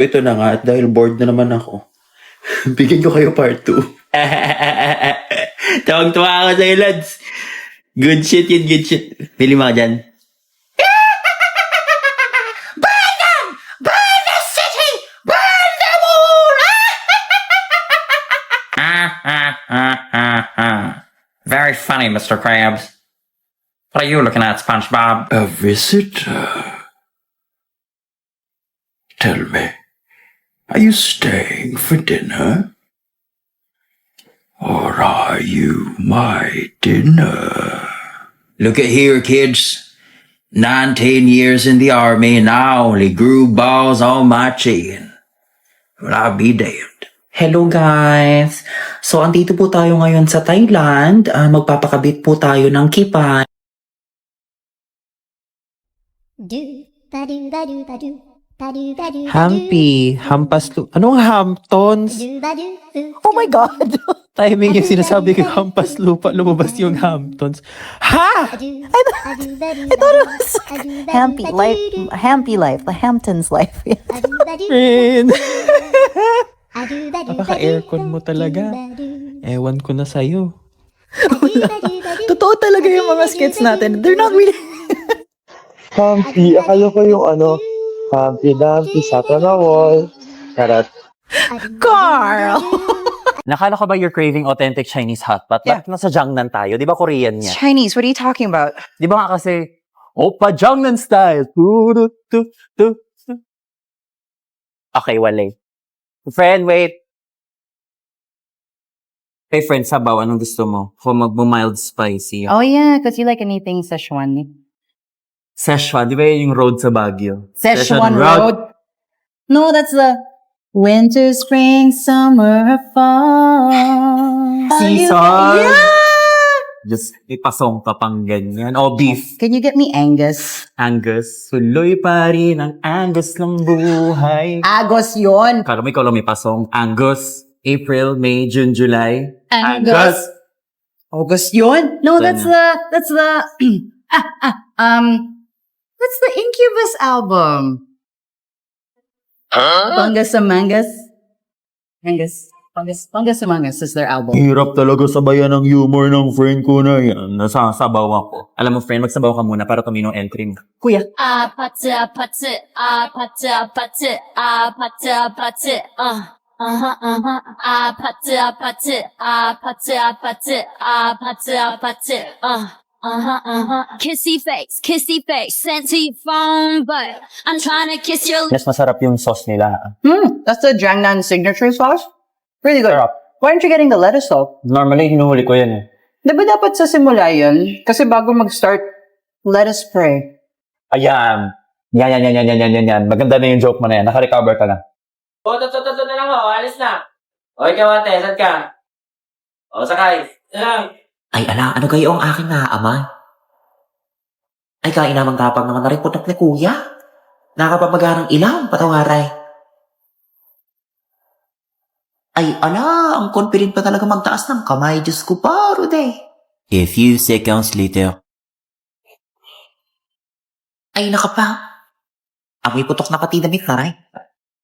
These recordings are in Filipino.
Ito na nga at dahil bored na naman ako, bigyan ko kayo part 2. Tawag-tuwa ako sa'yo, lads. Good shit yun, good shit. Pili mo ka dyan. Burn the city! Burn the moon! Very funny, Mr. Krabs. What are you looking at, SpongeBob? A visitor. Tell me, are you staying for dinner? Or are you my dinner? Look at here, kids. 19 years in the army and I only grew balls on my chin. Well, I'll be damned. Hello guys! So, andito po tayo ngayon sa Thailand. Magpapakabit po tayo ng kipan. Hampi, anong Hamptons? Oh my God! Timing yung sinasabi ko, hampas lupa, lumabas yung Hamptons. Ha? I thought it was Hampy life, the Hamptons life. Rin. Napaka-aircon mo talaga. Ewan ko na sa'yo. Totoo talaga yung mga skits natin. They're not really... Humpy, akala ko yung Humpy Dumpty sat on a wall. Charot. Carl! Nakala ko ba you're craving authentic Chinese hotpot? Yeah. Bakit nasa Jiangnan tayo? Di ba Korean niya? Chinese, what are you talking about? Di ba nga kasi, Oppa Jiangnan style. Okay, wale. Friend, wait. Hey friend, sabaw, anong gusto mo? Kung mag-mild spicy. Oh yeah, because you like anything Szechuan. Szechuan, di ba yun yung road sa Baguio? Szechuan Road? No, that's the winter, spring, summer, fall. Season! Just ipasong ka pang ganyan. O beef. Can you get me Angus? Angus. Tuloy pa rin ang Angus ng buhay. Agos yon. Kala mo ikaw lang may pasong. Angus. April, May, June, July. Angus. August yon? No, that's the what's the Incubus album? Fungus Among Us? Fungus Among Us is their album. Hirap talaga sabayan ng humor ng friend ko na yan. Nasasabaw ako. Alam mo friend, magsabaw ka muna para tuminong entry mo. Kuya. 아파트 아파트 아파트 아파트 아파트 아파트 아파트 아파트 아파트 아파트 아파트 아파트 kissy face sent to your phone but I'm trying to kiss your Mas masarap yung sauce nila. That's the Jiangnan signature sauce? Really good. Sarap. Why aren't you getting the lettuce though? Normally, hinuhuli ko yan eh. Di ba dapat sa simula yun? Kasi bago mag-start, lettuce spray. Ayan. Yan. Maganda na yung joke mo na yan. Naka-recover ka na. Toto na lang ako, alis na. O ikaw ate, saan ka? O sakay. Lang. Ay ala, ano kayo ang aking naaamay? Ay kainamang tapang naman na rin putok ni kuya. Nakapamagarang ilang patawaray. Ay ala, ang confident pa talaga magtaas ng kamay. Diyos ko pa, Rude. A few seconds later. Ay nakapa. Amoy putok na pati damit na rin.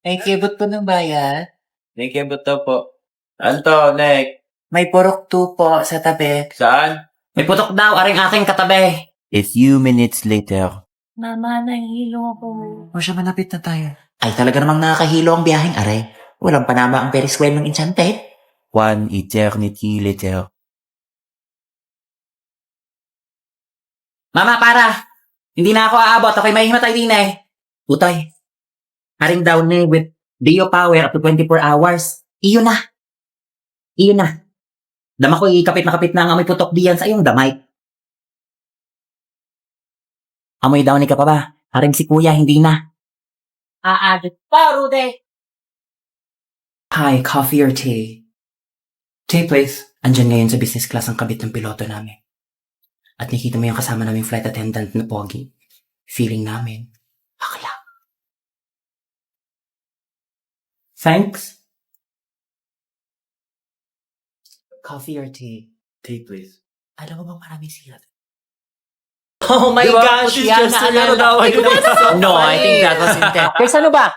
Ay, kibot po ng bayad. May kibot daw po. Anto, Nick. May purok 2 po sa tabi. Saan? May putok daw, aring aking katabi. A few minutes later. Mama, nahihilo ako. O siya, malapit na tayo. Ay, talaga namang nakakahilo ang biyaheng aray. Walang panama ang Ferris wheel ng Enchanted. One eternity later. Mama, para! Hindi na ako aabot. Ako'y may himatay din eh. Utay. Haring down eh with Dio power up to 24 hours. Iyon na. Dama ko ikapit na kapit na ang amoy putok diyan sa iyong damay. Amoy down ka pa ba? Haring si kuya, hindi na. Aadit pa, Rude. Hi, coffee or tea? Tea, please. Andyan ngayon sa business class ang kabit ng piloto namin. At nakita mo yung kasama naming flight attendant na pogi. Feeling namin, akla. Thanks. Coffee or tea? Tea, please. Alam mo bang maraming silat? Oh my gosh, it's just a little No, I think that was intense. Guys, ano ba?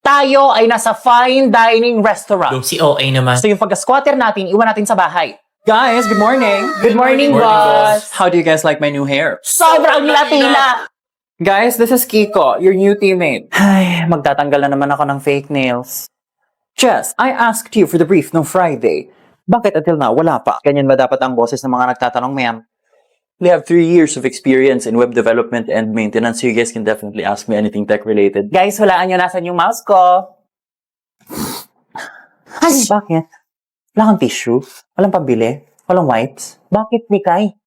Tayo ay nasa fine dining restaurant. Si OA naman. So yung pagka-squatter natin, iwan natin sa bahay. Guys, good morning. Good morning, boss. How do you guys like my new hair? Sobrang Latina! Guys, this is Kiko, your new teammate. Ay, magtatanggal na naman ako ng fake nails. Jess, I asked you for the brief no Friday. Bakit until now, wala pa? Ganyan ba dapat ang boses ng mga nagtatanong, ma'am? We have 3 years of experience in web development and maintenance, so you guys can definitely ask me anything tech-related. Guys, walaan nyo nasan yung mouse ko. Ay, bakit? Wala kang tissue? Walang pambili? Walang wipes? Bakit, Mikay?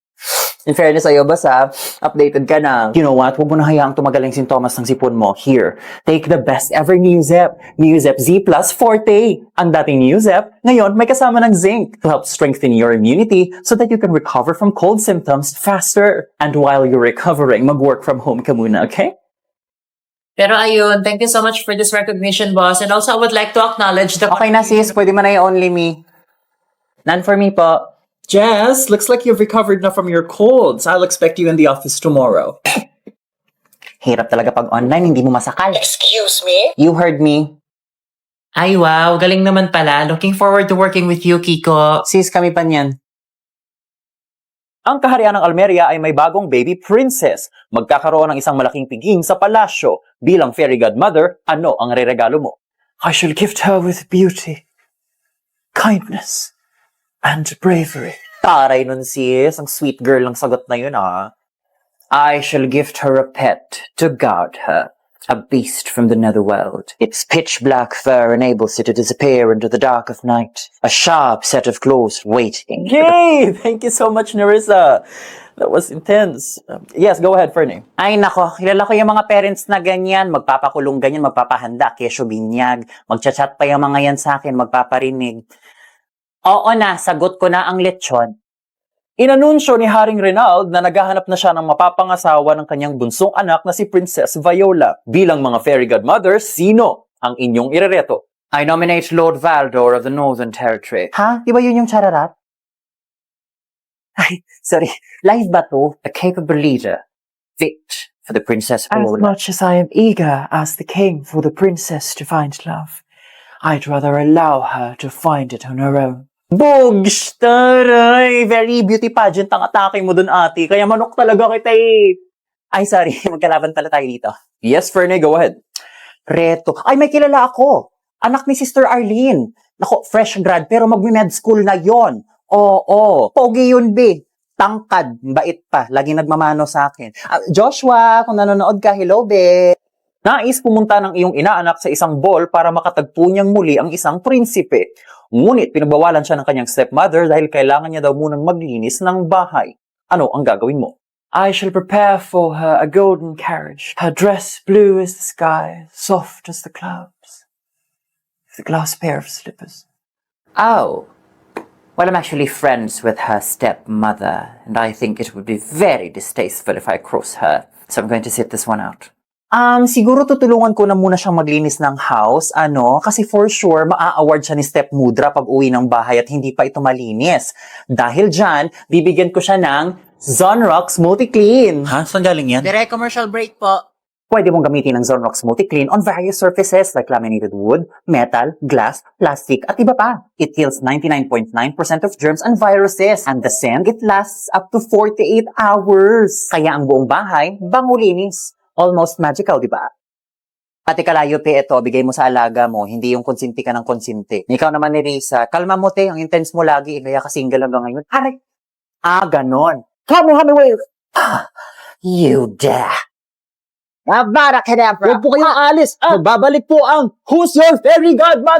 In fairness sa'yo, basta, updated ka na. You know what? Huwag mo na hayaang tumagaling sintomas ng sipon mo. Here, take the best ever Newzep. Newzep Z Plus Forte. Ang dating Newzep, ngayon may kasama ng zinc to help strengthen your immunity so that you can recover from cold symptoms faster. And while you're recovering, mag-work from home ka muna, okay? Pero ayun, thank you so much for this recognition, boss. And also, I would like to acknowledge the... Okay na sis, pwede mo na yung only me. None for me po. Jess, looks like you've recovered na from your colds. I'll expect you in the office tomorrow. Hirap talaga pag online, hindi mo masakal. Excuse me? You heard me. Ay, wow. Galing naman pala. Looking forward to working with you, Kiko. Sis, kami pa niyan. Ang kaharian ng Almeria ay may bagong baby princess. Magkakaroon ng isang malaking piging sa palasyo. Bilang fairy godmother, ano ang reregalo mo? I shall gift her with beauty, kindness, and bravery. Taray nun sis, ang sweet girl lang sagot na yun ah. I shall gift her a pet to guard her, a beast from the netherworld. Its pitch black fur enables it to disappear into the dark of night, a sharp set of claws waiting. Yay! Thank you so much, Nerissa. That was intense. Yes, go ahead, Fernie. Ay nako, kilala ko yung mga parents na ganyan, magpapakulong ganyan, magpapahanda, kesyo binyag, magchat-chat pa yung mga yan sa akin, magpaparinig. Oo na, sagot ko na ang lechon. Inanunsyo ni Haring Reynald na naghahanap na siya ng mapapangasawa ng kanyang bunsong anak na si Princess Viola. Bilang mga fairy godmother, sino ang inyong irereto? I nominate Lord Valdor of the Northern Territory. Ha? Di ba yun yung chararat? Ay, sorry. Live ba to? A capable leader, fit for the Princess As Viola. much as I am eager as the king for the princess to find love, I'd rather allow her to find it on her own. Bogs! Taray! Very beauty pageant ang atake mo dun, ate. Kaya manok talaga kita eh. Ay, sorry. Magkalaban pala tayo dito. Yes, Fernie, go ahead. Reto. Ay, may kilala ako. Anak ni Sister Arlene. Nako, fresh grad, pero mag-med school na yon. Oo. Pogi yun, be. Tangkad. Bait pa. Lagi nagmamano sa akin. Joshua, kung nanonood ka, hello, be. Nais pumunta ng iyong inaanak sa isang ball para makatagpo niyang muli ang isang prinsipe. Ngunit pinagbawalan siya ng kanyang stepmother dahil kailangan niya daw munang maglinis ng bahay. Ano ang gagawin mo? I shall prepare for her a golden carriage, her dress blue as the sky, soft as the clouds, with a glass pair of slippers. Oh. Well, I'm actually friends with her stepmother, and I think it would be very distasteful if I cross her. So I'm going to sit this one out. Siguro tutulungan ko na muna siyang maglinis ng house, kasi for sure, maa-award siya ni Step Mudra pag uwi ng bahay at hindi pa ito malinis. Dahil dyan, bibigyan ko siya ng Zonrox Multi-Clean. Ha? Saan galing yan? Direct commercial break po. Pwede mong gamitin ng Zonrox Multi-Clean on various surfaces like laminated wood, metal, glass, plastic, at iba pa. It kills 99.9% of germs and viruses. And the scent, it lasts up to 48 hours. Kaya ang buong bahay, bangulinis. Almost magical, di ba? Pati kalayo, pe, ito, bigay mo sa alaga mo, hindi yung konsinti ka ng konsinti. Ikaw naman ni Risa, kalma mo, te, ang intense mo lagi, kaya ka-single hanggang ngayon. Aray! Ganon. Come on, wait! You dare! Abara, kadabra! Huwag po kayong alis! Magbabalik po ang Who's Your Fairy Godmother?